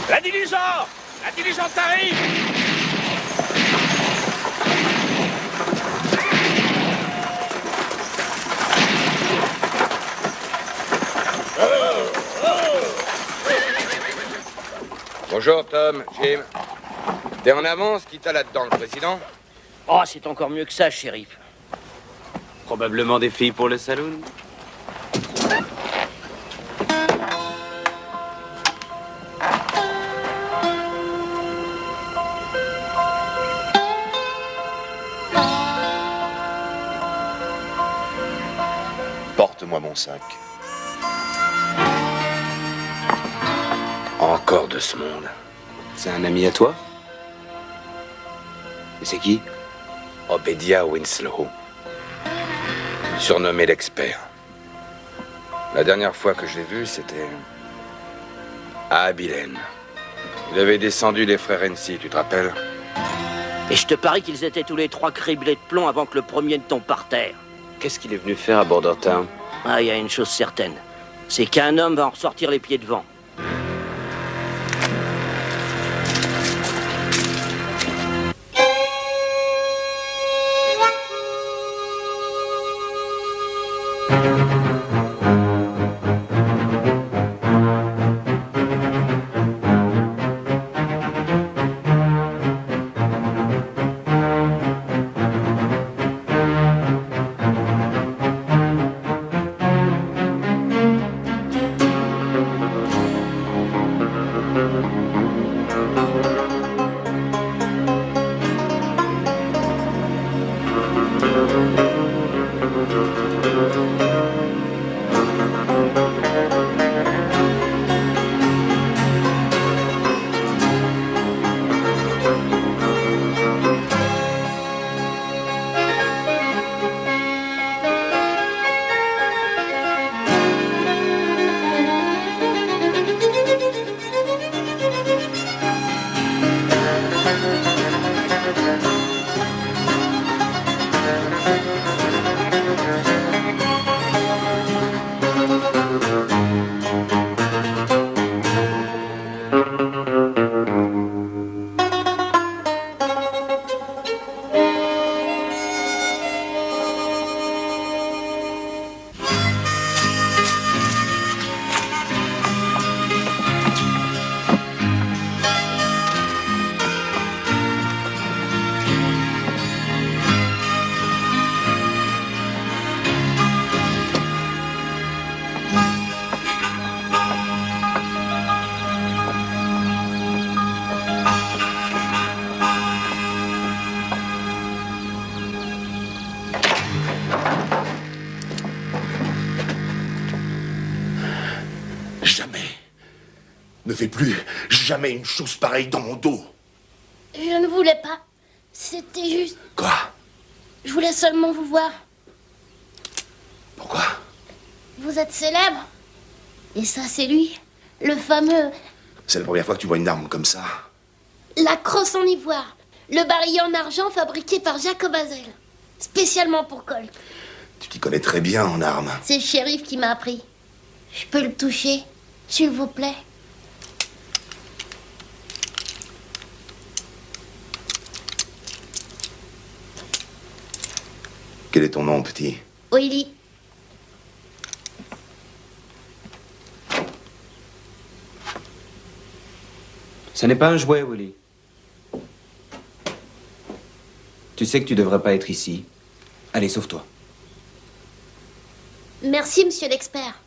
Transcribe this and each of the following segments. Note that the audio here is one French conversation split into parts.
La diligence! La diligence arrive! Bonjour Tom, Jim. T'es en avance, qui t'a là-dedans, le président? Oh, c'est encore mieux que ça, shérif. Probablement des filles pour le saloon. Porte-moi mon sac. Encore de ce monde. C'est un ami à toi? Et c'est qui? Obadiah Winslow. Surnommé l'expert. La dernière fois que je l'ai vu, c'était à Abilene. Il avait descendu les frères Hennessy, tu te rappelles? Et je te parie qu'ils étaient tous les trois criblés de plomb avant que le premier ne tombe par terre. Qu'est-ce qu'il est venu faire à Bordertown? Ah, il y a une chose certaine. C'est qu'un homme va en ressortir les pieds devant. Ne fais plus jamais une chose pareille dans mon dos. Je ne voulais pas. C'était juste... Quoi? Je voulais seulement vous voir. Pourquoi? Vous êtes célèbre. Et ça, c'est lui. Le fameux... C'est la première fois que tu vois une arme comme ça. La crosse en ivoire. Le barillet en argent fabriqué par Jacob Hazel. Spécialement pour Colt. Tu t'y connais très bien en armes. C'est le shérif qui m'a appris. Je peux le toucher, s'il vous plaît? Quel est ton nom, petit? Willy. Ce n'est pas un jouet, Willy. Tu sais que tu devrais pas être ici. Allez, sauve-toi. Merci, monsieur l'expert.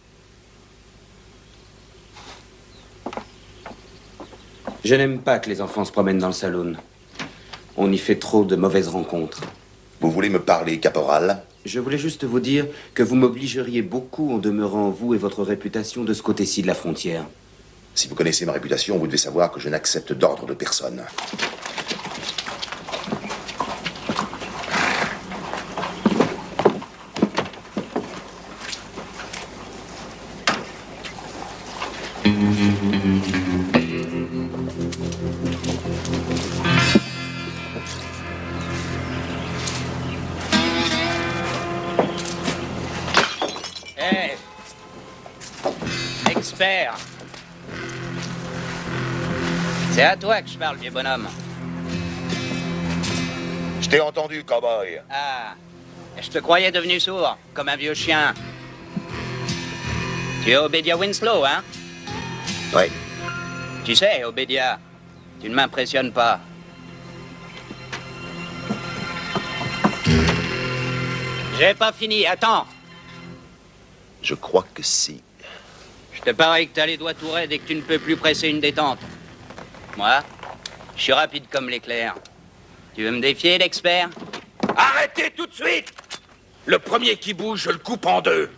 Je n'aime pas que les enfants se promènent dans le saloon. On y fait trop de mauvaises rencontres. Vous voulez me parler, caporal? Je voulais juste vous dire que vous m'obligeriez beaucoup en demeurant, vous et votre réputation, de ce côté-ci de la frontière. Si vous connaissez ma réputation, vous devez savoir que je n'accepte d'ordre de personne. C'est à toi que je parle, vieux bonhomme. Je t'ai entendu, cowboy. Ah, je te croyais devenu sourd, comme un vieux chien. Tu es Obadiah Winslow, hein? Oui. Tu sais, Obadiah, tu ne m'impressionnes pas. J'ai pas fini, attends. Je crois que si. Je te parie que t'as les doigts tout raides et que tu ne peux plus presser une détente. Moi, je suis rapide comme l'éclair. Tu veux me défier, l'expert? Arrêtez tout de suite! Le premier qui bouge, je le coupe en deux.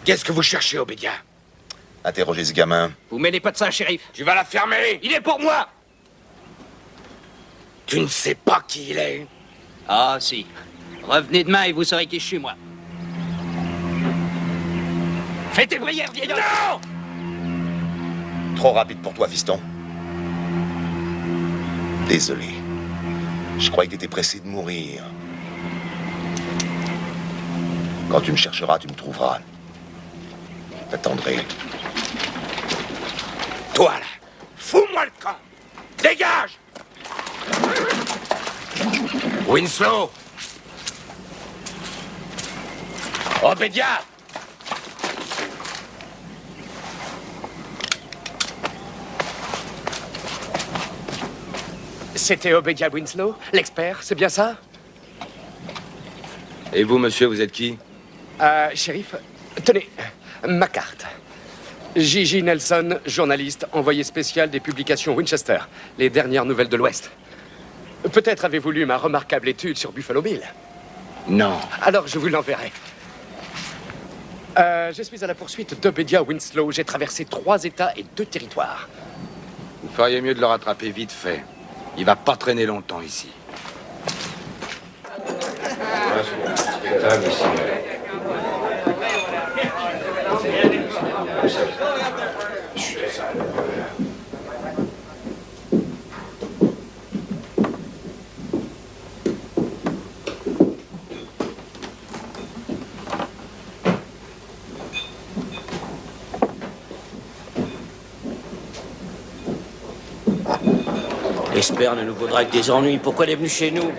Qu'est-ce que vous cherchez, Obadiah? Interrogez ce gamin. Vous mêlez pas de ça, shérif. Tu vas la fermer! Il est pour moi! Tu ne sais pas qui il est. Ah, si. Revenez demain et vous saurez qui je suis, moi. Fais tes prières, vieil homme! Non! Trop rapide pour toi, fiston. Désolé. Je croyais que t'étais pressé de mourir. Quand tu me chercheras, tu me trouveras. T'attendrai. Toi, là, fous-moi le camp! Dégage! Winslow! Obadiah! C'était Obadiah Winslow, l'expert, c'est bien ça? Et vous, monsieur, vous êtes qui? Shérif, tenez, ma carte. J.J. Nelson, journaliste, envoyé spécial des publications Winchester, les dernières nouvelles de l'Ouest. Peut-être avez-vous lu ma remarquable étude sur Buffalo Bill. Non. Alors je vous l'enverrai. Je suis à la poursuite d'Obadiah Winslow. J'ai traversé 3 États et 2 territoires. Vous feriez mieux de le rattraper vite fait. Il va pas traîner longtemps ici. L'espère ne nous vaudra que des ennuis. Pourquoi elle est venue chez nous?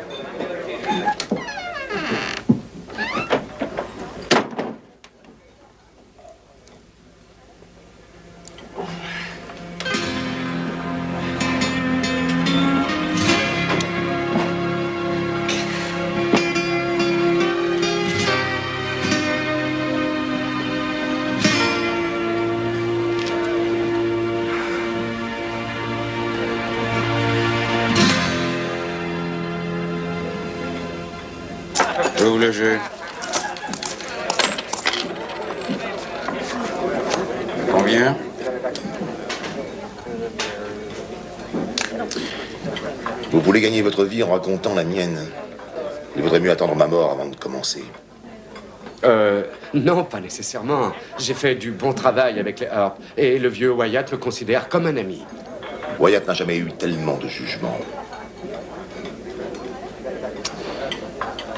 J'ouvre le jeu. Combien? Vous voulez gagner votre vie en racontant la mienne. Il vaudrait mieux attendre ma mort avant de commencer. Non, pas nécessairement. J'ai fait du bon travail avec les Earp, et le vieux Wyatt me considère comme un ami. Wyatt n'a jamais eu tellement de jugement.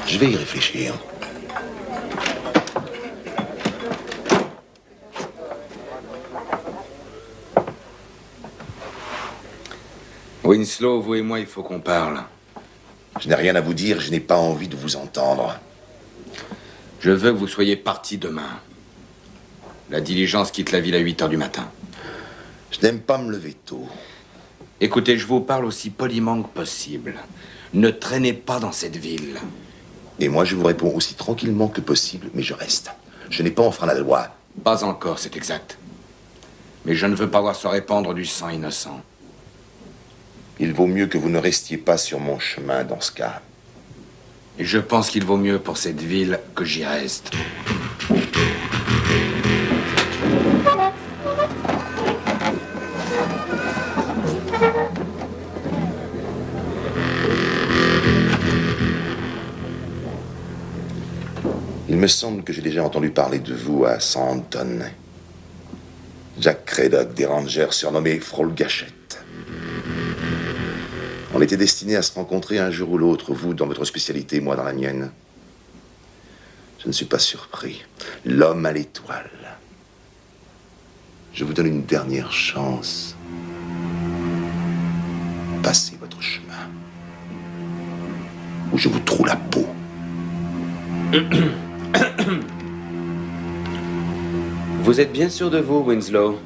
Je vais y réfléchir. Winslow, vous et moi, il faut qu'on parle. Je n'ai rien à vous dire, je n'ai pas envie de vous entendre. Je veux que vous soyez parti demain. La diligence quitte la ville à 8 heures du matin. Je n'aime pas me lever tôt. Écoutez, je vous parle aussi poliment que possible. Ne traînez pas dans cette ville. Et moi, je vous réponds aussi tranquillement que possible, mais je reste. Je n'ai pas enfreint la loi. Pas encore, c'est exact. Mais je ne veux pas voir se répandre du sang innocent. Il vaut mieux que vous ne restiez pas sur mon chemin dans ce cas. Et je pense qu'il vaut mieux pour cette ville que j'y reste. Il me semble que j'ai déjà entendu parler de vous à Santon. Jack Craddock, des Rangers, surnommé Frôle Gâchette. On était destinés à se rencontrer un jour ou l'autre, vous dans votre spécialité, moi dans la mienne. Je ne suis pas surpris. L'homme à l'étoile. Je vous donne une dernière chance. Passez votre chemin. Ou je vous troue la peau. Vous êtes bien sûr de vous, Winslow?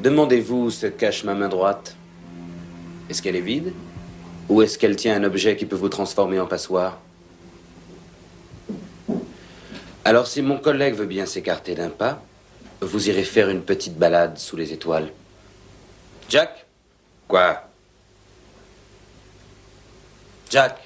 Demandez-vous où se cache ma main droite. Est-ce qu'elle est vide? Ou est-ce qu'elle tient un objet qui peut vous transformer en passoire? Alors, si mon collègue veut bien s'écarter d'un pas, vous irez faire une petite balade sous les étoiles. Jack? Quoi? Jack?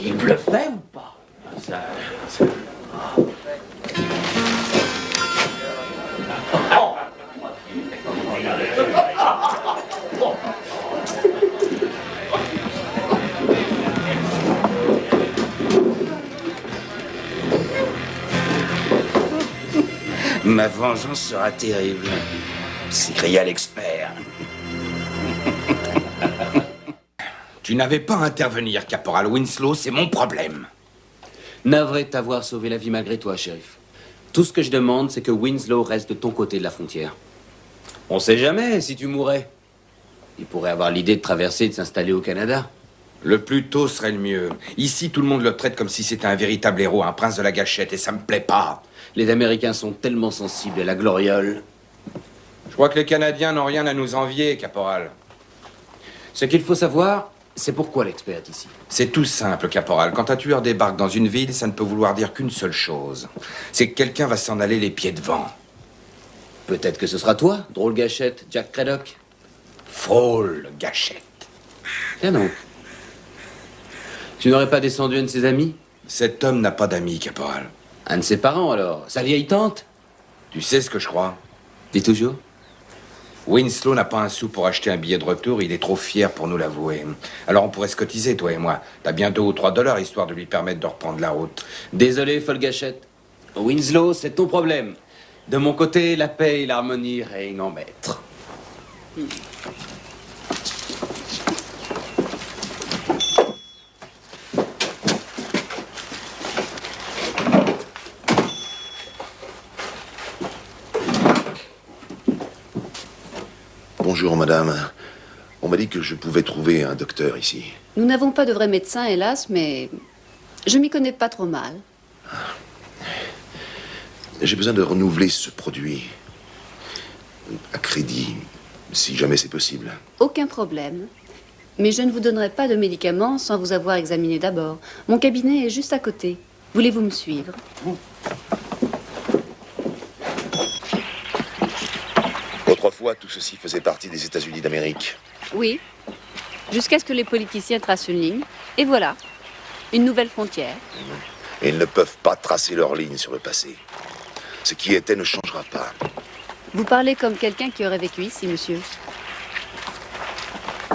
Il bluffait ou pas? Ma vengeance sera terrible, s'écria l'expert. Tu n'avais pas à intervenir, caporal Winslow, c'est mon problème. Navré de t'avoir sauvé la vie malgré toi, shérif. Tout ce que je demande, c'est que Winslow reste de ton côté de la frontière. On sait jamais si tu mourrais. Il pourrait avoir l'idée de traverser et de s'installer au Canada. Le plus tôt serait le mieux. Ici, tout le monde le traite comme si c'était un véritable héros, un prince de la gâchette, et ça me plaît pas. Les Américains sont tellement sensibles à la gloriole. Je crois que les Canadiens n'ont rien à nous envier, caporal. Ce qu'il faut savoir, c'est pourquoi l'expert est ici. C'est tout simple, caporal. Quand un tueur débarque dans une ville, ça ne peut vouloir dire qu'une seule chose. C'est que quelqu'un va s'en aller les pieds devant. Peut-être que ce sera toi, drôle gâchette, Jack Craddock. Frôle gâchette. Tiens donc. Tu n'aurais pas descendu un de ses amis? Cet homme n'a pas d'amis, caporal. Un de ses parents, alors? Sa vieille tante? Tu sais ce que je crois? Dis toujours. Winslow n'a pas un sou pour acheter un billet de retour, il est trop fier pour nous l'avouer. Alors on pourrait se cotiser, toi et moi. T'as bien 2 ou 3 dollars, histoire de lui permettre de reprendre la route. Désolé, folle gâchette. Winslow, c'est ton problème. De mon côté, la paix et l'harmonie règnent en maître. Bonjour, madame. On m'a dit que je pouvais trouver un docteur ici. Nous n'avons pas de vrai médecin, hélas, mais je m'y connais pas trop mal. J'ai besoin de renouveler ce produit. À crédit, si jamais c'est possible. Aucun problème. Mais je ne vous donnerai pas de médicaments sans vous avoir examiné d'abord. Mon cabinet est juste à côté. Voulez-vous me suivre? Autrefois, tout ceci faisait partie des États-Unis d'Amérique. Oui. Jusqu'à ce que les politiciens tracent une ligne. Et voilà. Une nouvelle frontière. Et ils ne peuvent pas tracer leur ligne sur le passé. Ce qui était ne changera pas. Vous parlez comme quelqu'un qui aurait vécu ici, monsieur.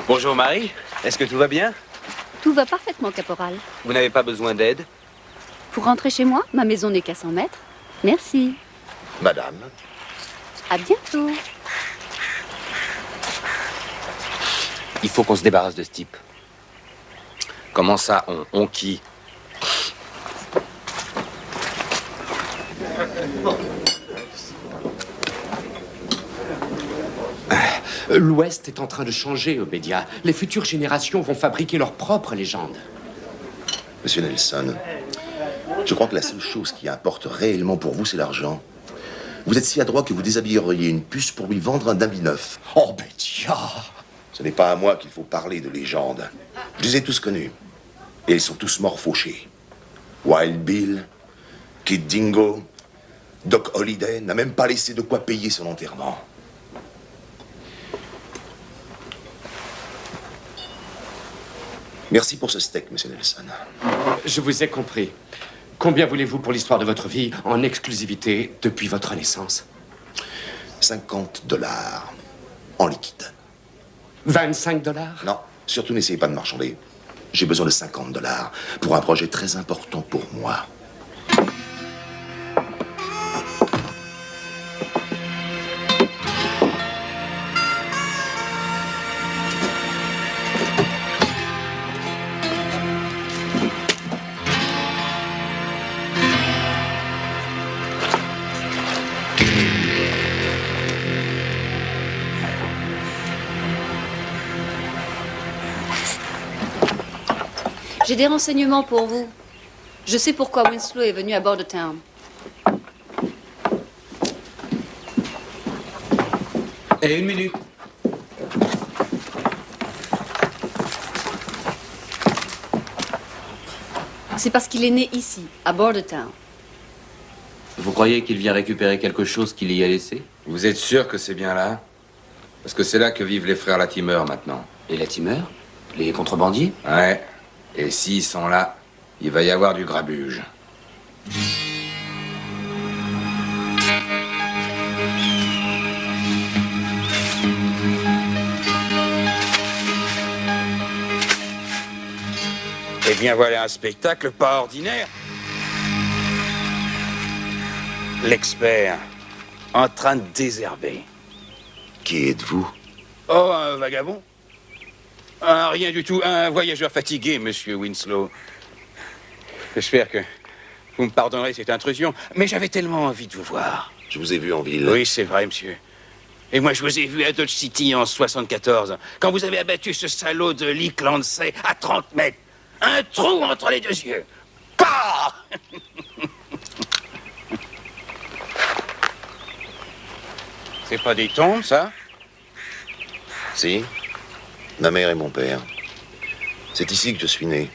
Bonjour, Marie. Est-ce que tout va bien? Tout va parfaitement, caporal. Vous n'avez pas besoin d'aide? Pour rentrer chez moi, ma maison n'est qu'à 100 mètres. Merci. Madame, À bientôt. Il faut qu'on se débarrasse de ce type. Comment ça, on qui? L'Ouest est en train de changer, Obédia. Les futures générations vont fabriquer leur propre légende. Monsieur Nelson, je crois que la seule chose qui importe réellement pour vous, c'est l'argent. Vous êtes si adroit que vous déshabilleriez une puce pour lui vendre un habit neuf. Obédia! Ce n'est pas à moi qu'il faut parler de légendes. Je les ai tous connus. Et ils sont tous morts fauchés. Wild Bill, Kid Dingo, Doc Holliday n'a même pas laissé de quoi payer son enterrement. Merci pour ce steak, monsieur Nelson. Je vous ai compris. Combien voulez-vous pour l'histoire de votre vie en exclusivité depuis votre naissance? 50 $ en liquide. 25 $? Non, surtout n'essayez pas de marchander. J'ai besoin de $50 pour un projet très important pour moi. J'ai des renseignements pour vous. Je sais pourquoi Winslow est venu à Bordertown. Et 1 minute. C'est parce qu'il est né ici, à Bordertown. Vous croyez qu'il vient récupérer quelque chose qu'il y a laissé? Vous êtes sûr que c'est bien là? Parce que c'est là que vivent les frères Latimer maintenant. Les Latimer? Les contrebandiers? Ouais. Et s'ils sont là, il va y avoir du grabuge. Eh bien, voilà un spectacle pas ordinaire. L'expert, en train de désherber. Qui êtes-vous? Oh, un vagabond? Ah, rien du tout, un voyageur fatigué, monsieur Winslow. J'espère que vous me pardonnerez cette intrusion, mais j'avais tellement envie de vous voir. Je vous ai vu en ville. Oui, c'est vrai, monsieur. Et moi, je vous ai vu à Dodge City en 74, quand vous avez abattu ce salaud de Lee Clancy à 30 mètres. Un trou entre les deux yeux. Pah! C'est pas des tombes, ça? Si. Ma mère et mon père. C'est ici que je suis né.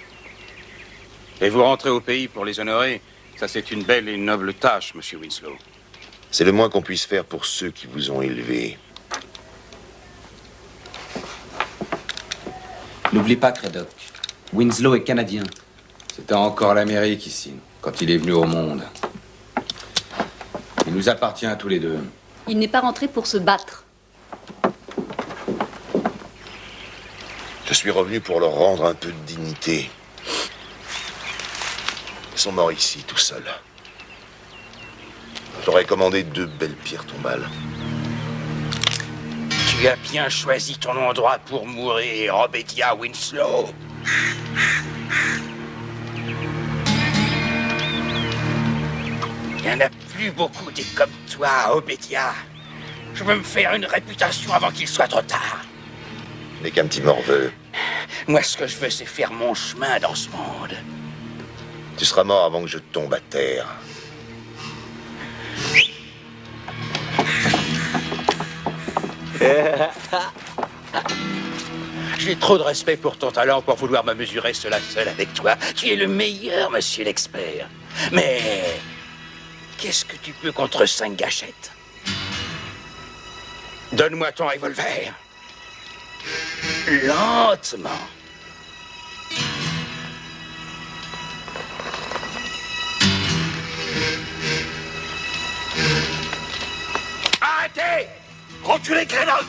Et vous rentrez au pays pour les honorer. Ça, c'est une belle et noble tâche, monsieur Winslow. C'est le moins qu'on puisse faire pour ceux qui vous ont élevé. N'oublie pas, Craddock. Winslow est canadien. C'était encore l'Amérique ici, quand il est venu au monde. Il nous appartient à tous les deux. Il n'est pas rentré pour se battre. Je suis revenu pour leur rendre un peu de dignité. Ils sont morts ici, tout seuls. J'aurais commandé 2 belles pierres tombales. Tu as bien choisi ton endroit pour mourir, Obadiah Winslow. Il n'y en a plus beaucoup des comme toi, Obadiah. Je veux me faire une réputation avant qu'il soit trop tard. Je n'ai qu'un petit morveux. Moi, ce que je veux, c'est faire mon chemin dans ce monde. Tu seras mort avant que je tombe à terre. J'ai trop de respect pour ton talent pour vouloir me mesurer cela seul avec toi. Tu es le meilleur, monsieur l'expert. Mais qu'est-ce que tu peux contre 5 gâchettes? Donne-moi ton revolver. Lentement. Arrêtez! Reculez, Craddock!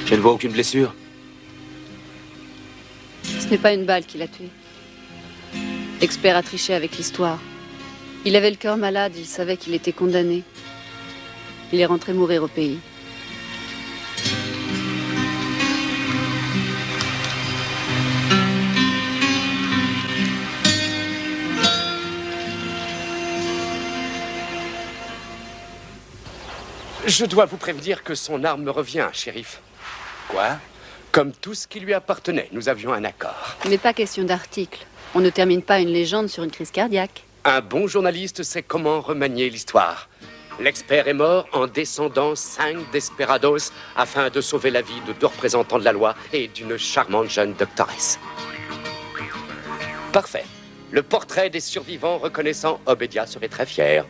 Je ne vois aucune blessure. Ce n'est pas une balle qui l'a tué. L'expert a triché avec l'histoire. Il avait le cœur malade, il savait qu'il était condamné. Il est rentré mourir au pays. Je dois vous prévenir que son arme me revient, shérif. Quoi? Comme tout ce qui lui appartenait, nous avions un accord. Il n'est pas question d'article. On ne termine pas une légende sur une crise cardiaque. Un bon journaliste sait comment remanier l'histoire. L'expert est mort en descendant 5 desperados afin de sauver la vie de 2 représentants de la loi et d'une charmante jeune doctoresse. Parfait. Le portrait des survivants reconnaissant Obedia serait très fier.